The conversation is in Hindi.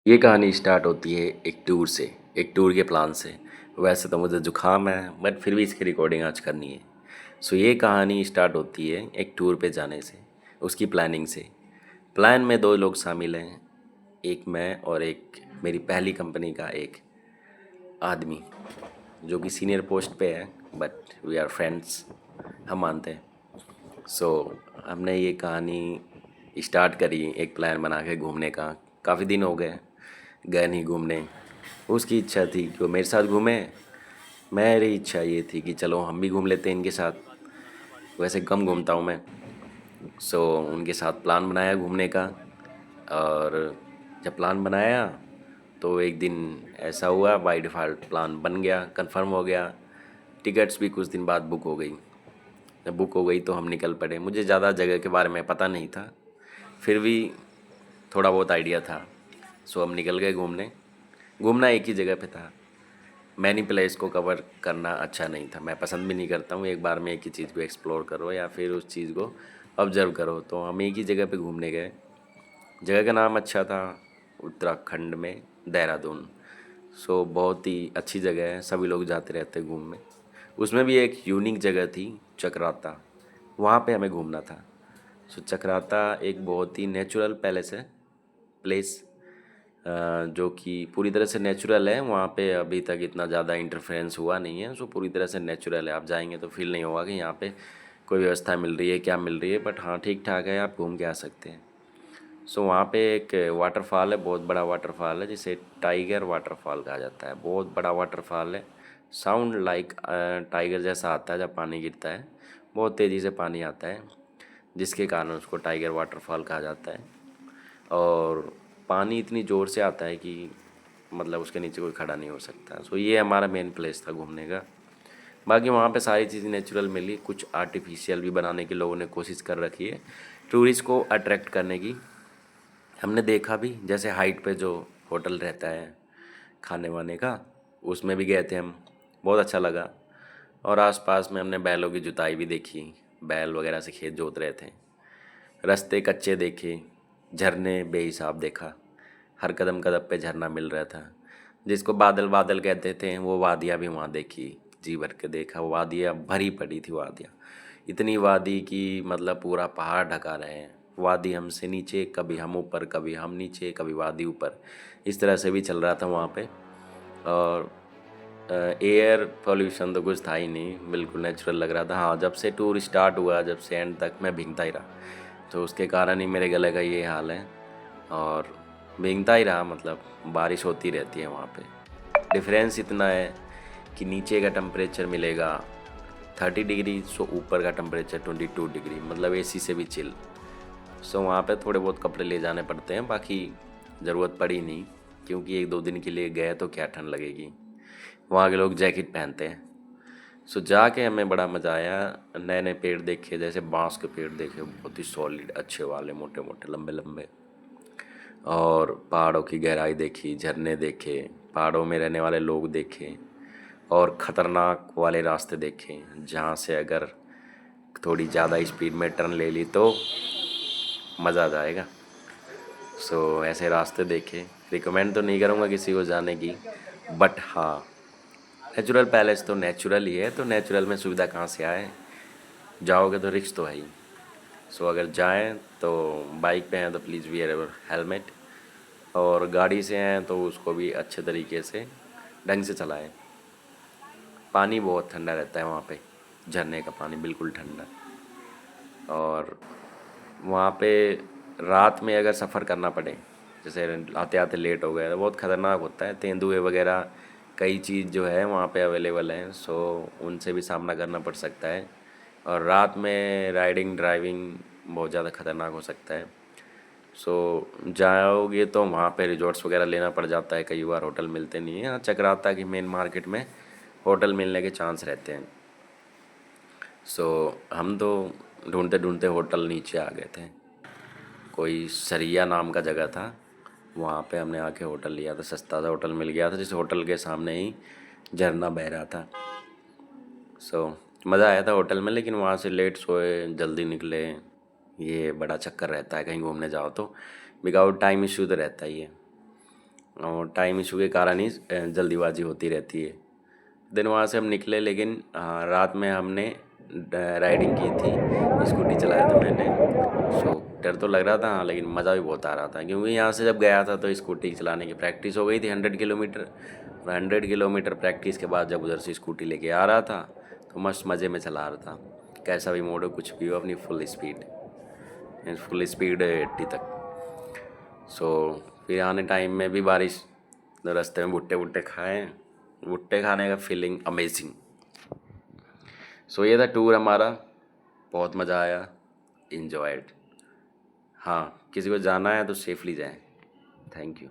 ये कहानी स्टार्ट होती है एक टूर से, एक टूर के प्लान से। वैसे तो मुझे ज़ुकाम है बट फिर भी इसकी रिकॉर्डिंग आज करनी है। सो ये कहानी स्टार्ट होती है एक टूर पे जाने से, उसकी प्लानिंग से। प्लान में दो लोग शामिल हैं, एक मैं और एक मेरी पहली कंपनी का एक आदमी जो कि सीनियर पोस्ट पे है, बट वी आर फ्रेंड्स, हम मानते हैं। सो हमने ये कहानी स्टार्ट करी एक प्लान बना के घूमने का। काफ़ी दिन हो गए नहीं घूमने। उसकी इच्छा थी कि वो मेरे साथ घूमे, मेरी इच्छा ये थी कि चलो हम भी घूम लेते हैं इनके साथ। वैसे कम घूमता हूँ मैं। सो उनके साथ प्लान बनाया घूमने का। और जब प्लान बनाया तो एक दिन ऐसा हुआ, बाय डिफ़ॉल्ट प्लान बन गया, कंफर्म हो गया। टिकट्स भी कुछ दिन बाद बुक हो गई। जब बुक हो गई तो हम निकल पड़े। मुझे ज़्यादा जगह के बारे में पता नहीं था, फिर भी थोड़ा बहुत आइडिया था। सो हम निकल गए घूमने। घूमना एक ही जगह पे था। मैनी प्लेस को कवर करना अच्छा नहीं था, मैं पसंद भी नहीं करता हूँ एक बार में एक ही चीज़ को एक्सप्लोर करो या फिर उस चीज़ को ऑब्जर्व करो। तो हम एक ही जगह पे घूमने गए। जगह का नाम अच्छा था, उत्तराखंड में देहरादून। सो बहुत ही अच्छी जगह है, सभी लोग जाते रहते हैं घूमने। उसमें भी एक यूनिक जगह थी, चक्राता, वहाँ पे हमें घूमना था। सो चक्राता एक बहुत ही नेचुरल पैलेस है, प्लेस, जो कि पूरी तरह से नेचुरल है। वहाँ पे अभी तक इतना ज़्यादा इंटरफेरेंस हुआ नहीं है। सो पूरी तरह से नेचुरल है। आप जाएंगे तो फील नहीं होगा कि यहाँ पे कोई व्यवस्था मिल रही है, क्या मिल रही है, बट हाँ ठीक ठाक है, आप घूम के आ सकते हैं। सो वहाँ पे एक वाटरफॉल है, बहुत बड़ा वाटरफॉल है, जिसे टाइगर वाटरफॉल कहा जाता है। बहुत बड़ा वाटरफॉल है, साउंड लाइक टाइगर जैसा आता है जब पानी गिरता है। बहुत तेज़ी से पानी आता है, जिसके कारण उसको टाइगर वाटरफॉल कहा जाता है। और पानी इतनी ज़ोर से आता है कि मतलब उसके नीचे कोई खड़ा नहीं हो सकता। सो ये हमारा मेन प्लेस था घूमने का। बाकी वहाँ पे सारी चीज़ें नेचुरल मिली, कुछ आर्टिफिशियल भी बनाने की लोगों ने कोशिश कर रखी है टूरिस्ट को अट्रैक्ट करने की। हमने देखा भी, जैसे हाइट पे जो होटल रहता है खाने वाने का, उसमें भी गए थे हम, बहुत अच्छा लगा। और आसपास में हमने बैलों की जुताई भी देखी, बैल वगैरह से खेत जोत रहे थे। रास्ते कच्चे देखे, झरने बेहिसाब देखा, हर कदम कदम पे झरना मिल रहा था। जिसको बादल बादल कहते थे वो वादियाँ भी वहाँ देखी, जी भर के देखा। वादियाँ भरी पड़ी थी, वादियाँ इतनी वादी कि मतलब पूरा पहाड़ ढका रहे हैं। वादी हमसे नीचे, कभी हम ऊपर, कभी हम नीचे, कभी वादी ऊपर, इस तरह से भी चल रहा था वहाँ पे। और एयर पोल्यूशन तो कुछ था ही नहीं, बिल्कुल नेचुरल लग रहा था। हाँ, जब से टूर स्टार्ट हुआ, जब से एंड तक मैं भीगता ही रहा, तो उसके कारण ही मेरे गले का ये हाल है। और भीगता ही रहा, मतलब बारिश होती रहती है वहाँ पे। डिफरेंस इतना है कि नीचे का टेम्परेचर मिलेगा 30 डिग्री, सो ऊपर का टेम्परेचर 22 डिग्री, मतलब एसी से भी चिल। सो वहाँ पे थोड़े बहुत कपड़े ले जाने पड़ते हैं, बाकी ज़रूरत पड़ी नहीं, क्योंकि एक दो दिन के लिए गए तो क्या ठंड लगेगी। वहाँ के लोग जैकेट पहनते हैं। सो जाके हमें बड़ा मज़ा आया। नए नए पेड़ देखे, जैसे बांस के पेड़ देखे, बहुत ही सॉलिड, अच्छे वाले, मोटे मोटे, लंबे लंबे। और पहाड़ों की गहराई देखी, झरने देखे, पहाड़ों में रहने वाले लोग देखे। और ख़तरनाक वाले रास्ते देखे, जहाँ से अगर थोड़ी ज़्यादा स्पीड में टर्न ले ली तो मज़ा आ जाएगा। सो ऐसे रास्ते देखे। रिकमेंड तो नहीं करूँगा किसी को जाने की, बट हाँ, नेचुरल पैलेस तो नेचुरल ही है, तो नेचुरल में सुविधा कहाँ से आए, जाओगे तो रिस्क तो है ही। सो अगर जाएं तो बाइक पे हैं तो प्लीज़ वियर हेलमेट, और गाड़ी से हैं तो उसको भी अच्छे तरीके से ढंग से चलाएं। पानी बहुत ठंडा रहता है वहाँ पे, झरने का पानी बिल्कुल ठंडा। और वहाँ पे रात में अगर सफ़र करना पड़े, जैसे आते आते लेट हो गए, तो बहुत ख़तरनाक होता है। तेंदुए वगैरह कई चीज़ जो है वहाँ पे अवेलेबल हैं, सो उनसे भी सामना करना पड़ सकता है। और रात में राइडिंग ड्राइविंग बहुत ज़्यादा ख़तरनाक हो सकता है। सो जाओगे तो वहाँ पे रिजॉर्ट्स वगैरह लेना पड़ जाता है, कई बार होटल मिलते नहीं हैं। हाँ, चक्राता की मेन मार्केट में होटल मिलने के चांस रहते हैं। सो हम तो ढूंढते ढूंढते होटल नीचे आ गए थे। कोई सरिया नाम का जगह था, वहाँ पे हमने आके होटल लिया था। सस्ता सा होटल मिल गया था, जिस होटल के सामने ही झरना बह रहा था। सो मज़ा आया था होटल में, लेकिन वहाँ से लेट सोए, जल्दी निकले। ये बड़ा चक्कर रहता है कहीं घूमने जाओ तो, विदाउट टाइम इशू तो रहता ही है। और टाइम इशू के कारण ही जल्दीबाजी होती रहती है। दिन वहाँ से हम निकले, लेकिन रात में हमने राइडिंग की थी, स्कूटी चलाया था मैंने। सो डर तो लग रहा था हाँ, लेकिन मज़ा भी बहुत आ रहा था, क्योंकि यहाँ से जब गया था तो स्कूटी चलाने की प्रैक्टिस हो गई थी 100 किलोमीटर। और 100 किलोमीटर प्रैक्टिस के बाद जब उधर से स्कूटी लेके आ रहा था तो मस्त मज़े में चला रहा था। कैसा भी मोड़ हो, कुछ भी हो, अपनी फुल स्पीड 80 तक। सो फिर आने टाइम में भी बारिश, रास्ते में भुट्टे भुट्टे खाए, भुट्टे खाने का फीलिंग अमेजिंग। सो ये था टूर हमारा, बहुत मज़ा आया, इन्जॉयड। हाँ, किसी को जाना है तो सेफली जाएं। Thank you.